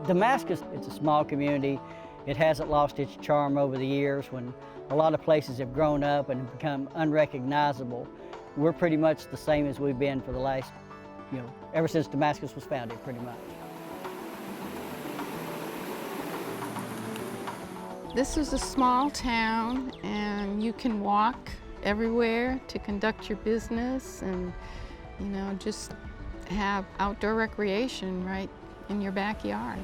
Damascus, it's a small community. It hasn't lost its charm over the years. When a lot of places have grown up and become unrecognizable, we're pretty much the same as we've been for the last, ever since Damascus was founded, pretty much. This is a small town, and you can walk everywhere to conduct your business and, just have outdoor recreation right in your backyard.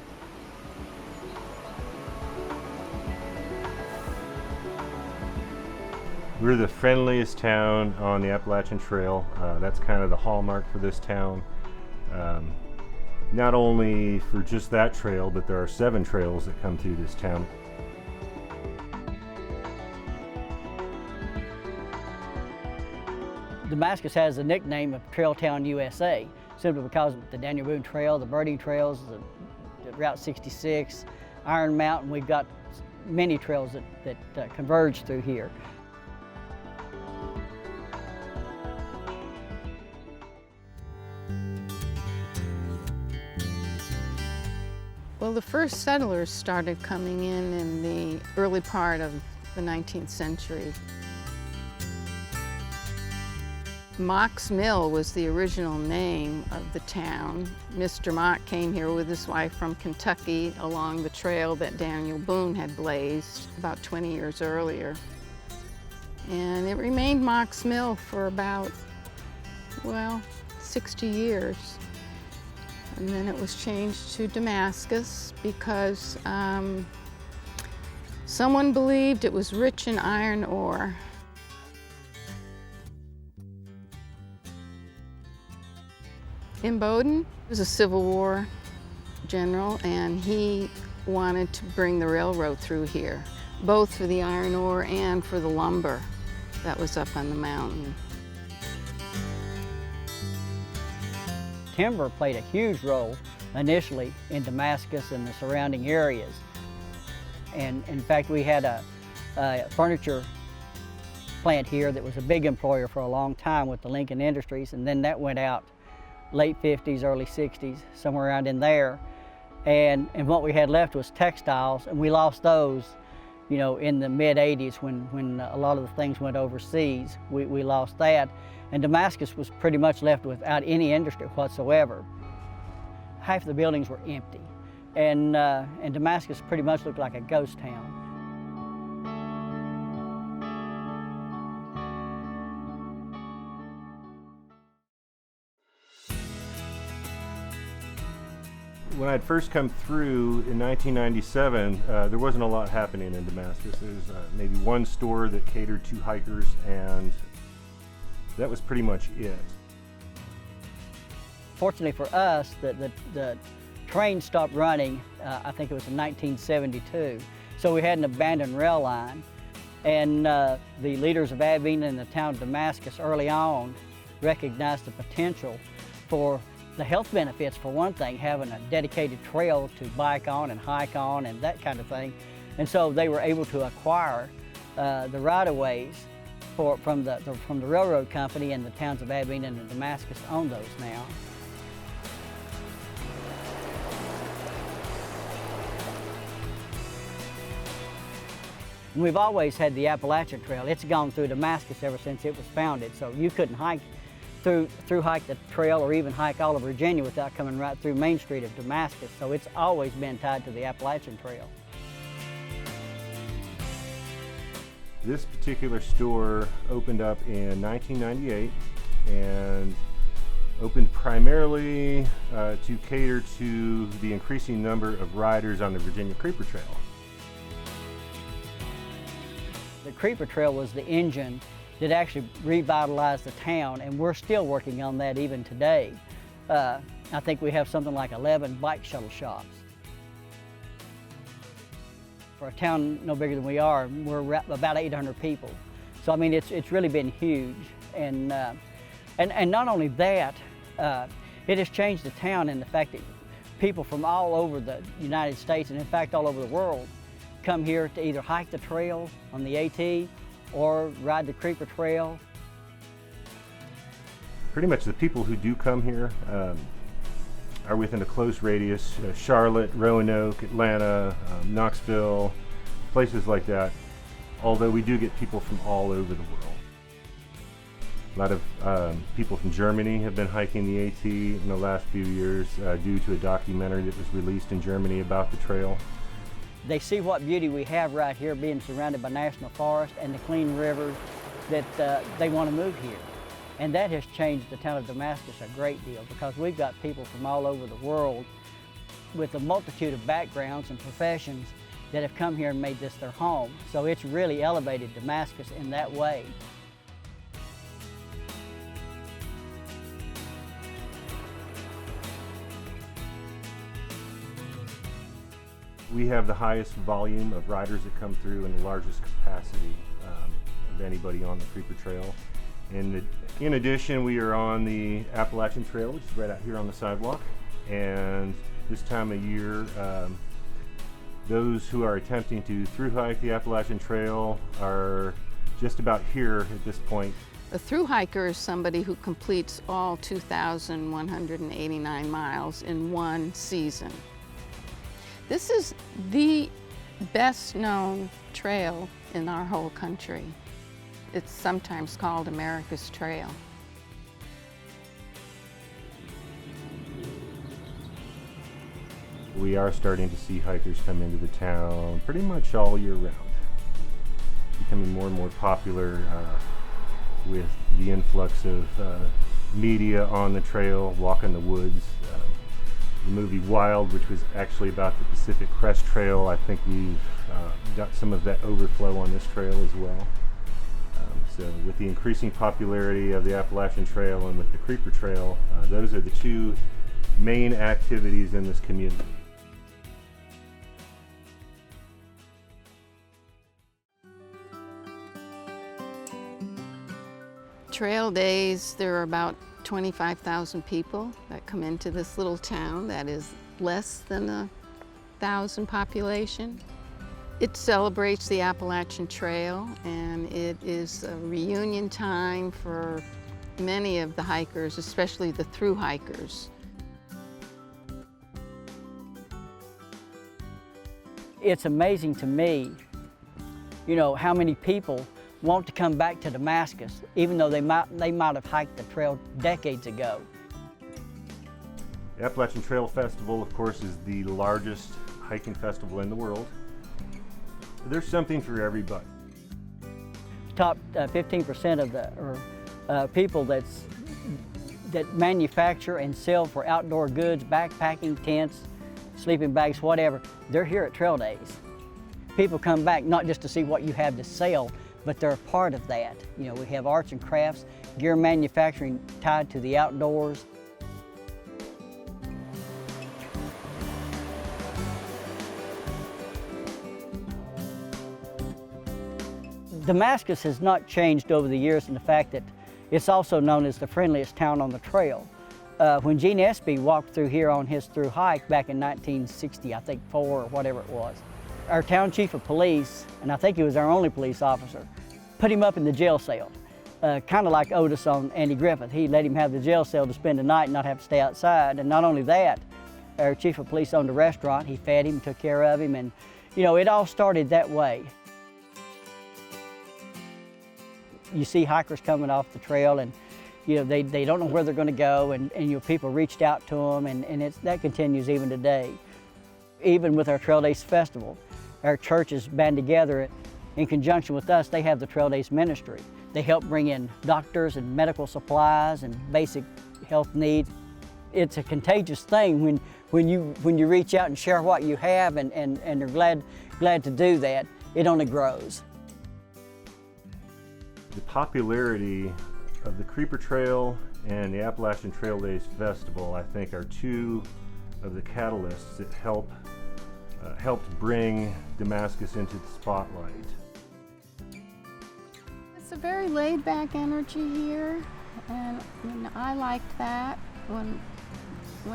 We're the friendliest town on the Appalachian Trail. That's kind of the hallmark for this town. Not only for just that trail, but there are 7 trails that come through this town. Damascus has the nickname of Trail Town USA, simply because of the Daniel Boone Trail, the birding trails, the Route 66, Iron Mountain. We've got many trails that converge through here. Well, the first settlers started coming in the early part of the 19th century. Mock's Mill was the original name of the town. Mr. Mock came here with his wife from Kentucky along the trail that Daniel Boone had blazed about 20 years earlier. And it remained Mock's Mill for about, 60 years. And then it was changed to Damascus because someone believed it was rich in iron ore. Imboden was a Civil War general, and he wanted to bring the railroad through here, both for the iron ore and for the lumber that was up on the mountain. Timber played a huge role initially in Damascus and the surrounding areas. And in fact, we had a furniture plant here that was a big employer for a long time with the Lincoln Industries, and then that went out late 50s, early 60s, somewhere around in there. And what we had left was textiles, and we lost those, in the mid 80s when a lot of the things went overseas. We lost that. And Damascus was pretty much left without any industry whatsoever. Half the buildings were empty, and Damascus pretty much looked like a ghost town. When I'd first come through in 1997, there wasn't a lot happening in Damascus. There was maybe one store that catered to hikers, and that was pretty much it. Fortunately for us, the train stopped running, I think it was in 1972. So we had an abandoned rail line, and the leaders of Abilene and the town of Damascus early on recognized the potential for the health benefits, for one thing, having a dedicated trail to bike on and hike on and that kind of thing. And so they were able to acquire the right-of-ways from the railroad company, and the towns of Abilene and Damascus own those now. And we've always had the Appalachian Trail. It's gone through Damascus ever since it was founded, so you couldn't hike hike the trail or even hike all of Virginia without coming right through Main Street of Damascus. So it's always been tied to the Appalachian Trail. This particular store opened up in 1998 and opened primarily to cater to the increasing number of riders on the Virginia Creeper Trail. The Creeper Trail was the engine that actually revitalized the town, and we're still working on that even today. I think we have something like 11 bike shuttle shops. For a town no bigger than we are, we're about 800 people. So I mean, it's really been huge. And not only that, it has changed the town in the fact that people from all over the United States, and in fact all over the world, come here to either hike the trail on the AT or ride the Creeper Trail. Pretty much the people who do come here are within a close radius. Charlotte, Roanoke, Atlanta, Knoxville, places like that. Although we do get people from all over the world. A lot of people from Germany have been hiking the AT in the last few years due to a documentary that was released in Germany about the trail. They see what beauty we have right here, being surrounded by national forest and the clean rivers, that they want to move here. And that has changed the town of Damascus a great deal, because we've got people from all over the world with a multitude of backgrounds and professions that have come here and made this their home. So it's really elevated Damascus in that way. We have the highest volume of riders that come through and the largest capacity of anybody on the Creeper Trail. And in addition, we are on the Appalachian Trail, which is right out here on the sidewalk. And this time of year, those who are attempting to through hike the Appalachian Trail are just about here at this point. A through hiker is somebody who completes all 2,189 miles in one season. This is the best known trail in our whole country. It's sometimes called America's Trail. We are starting to see hikers come into the town pretty much all year round. Becoming more and more popular with the influx of media on the trail, Walk in the Woods. The movie Wild, which was actually about the Pacific Crest Trail, I think we've got some of that overflow on this trail as well. So with the increasing popularity of the Appalachian Trail and with the Creeper Trail, those are the two main activities in this community. Trail days, there are about 25,000 people that come into this little town that is less than 1,000 population. It celebrates the Appalachian Trail, and it is a reunion time for many of the hikers, especially the through hikers. It's amazing to me, you know, how many people want to come back to Damascus, even though they might have hiked the trail decades ago. The Appalachian Trail Festival, of course, is the largest hiking festival in the world. There's something for everybody. Top 15% of the people that manufacture and sell for outdoor goods, backpacking, tents, sleeping bags, whatever, they're here at Trail Days. People come back not just to see what you have to sell, but they're a part of that. You know, we have arts and crafts, gear manufacturing tied to the outdoors. Damascus has not changed over the years in the fact that it's also known as the friendliest town on the trail. When Gene Espy walked through here on his through hike back in 1960, I think 4 or whatever it was, our town chief of police, and I think he was our only police officer, put him up in the jail cell, kind of like Otis on Andy Griffith. He let him have the jail cell to spend the night and not have to stay outside. And not only that, our chief of police owned a restaurant. He fed him, took care of him, and you know, it all started that way. You see hikers coming off the trail, and you know, they don't know where they're going to go, and you know, people reached out to them, and that continues even today. Even with our Trail Days Festival, our churches band together in conjunction with us. They have the Trail Days Ministry. They help bring in doctors and medical supplies and basic health needs. It's a contagious thing when you reach out and share what you have, and are glad to do that. It only grows. The popularity of the Creeper Trail and the Appalachian Trail Days Festival, I think, are two of the catalysts that helped bring Damascus into the spotlight. It's a very laid-back energy here, and I liked that. When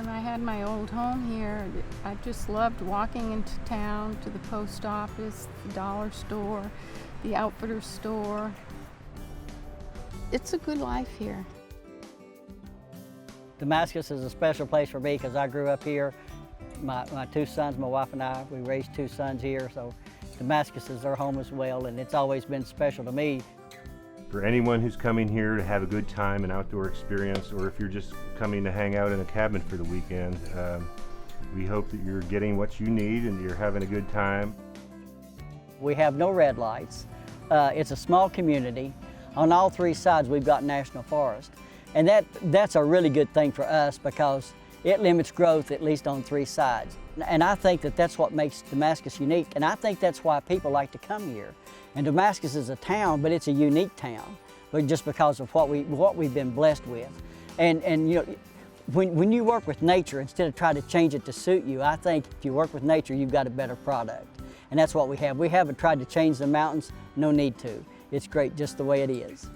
I had my old home here, I just loved walking into town to the post office, the dollar store, the outfitter store. It's a good life here. Damascus is a special place for me because I grew up here. My two sons, my wife and I, we raised two sons here, so Damascus is our home as well, and it's always been special to me. For anyone who's coming here to have a good time, an outdoor experience, or if you're just coming to hang out in a cabin for the weekend, we hope that you're getting what you need and you're having a good time. We have no red lights. It's a small community. On all three sides we've got national forest. And that's a really good thing for us because it limits growth at least on three sides. And I think that that's what makes Damascus unique, and I think that's why people like to come here. And Damascus is a town, but it's a unique town, but just because of what we've been blessed with. And you know, when you work with nature, instead of trying to change it to suit you, I think if you work with nature, you've got a better product. And that's what we have. We haven't tried to change the mountains, no need to. It's great just the way it is.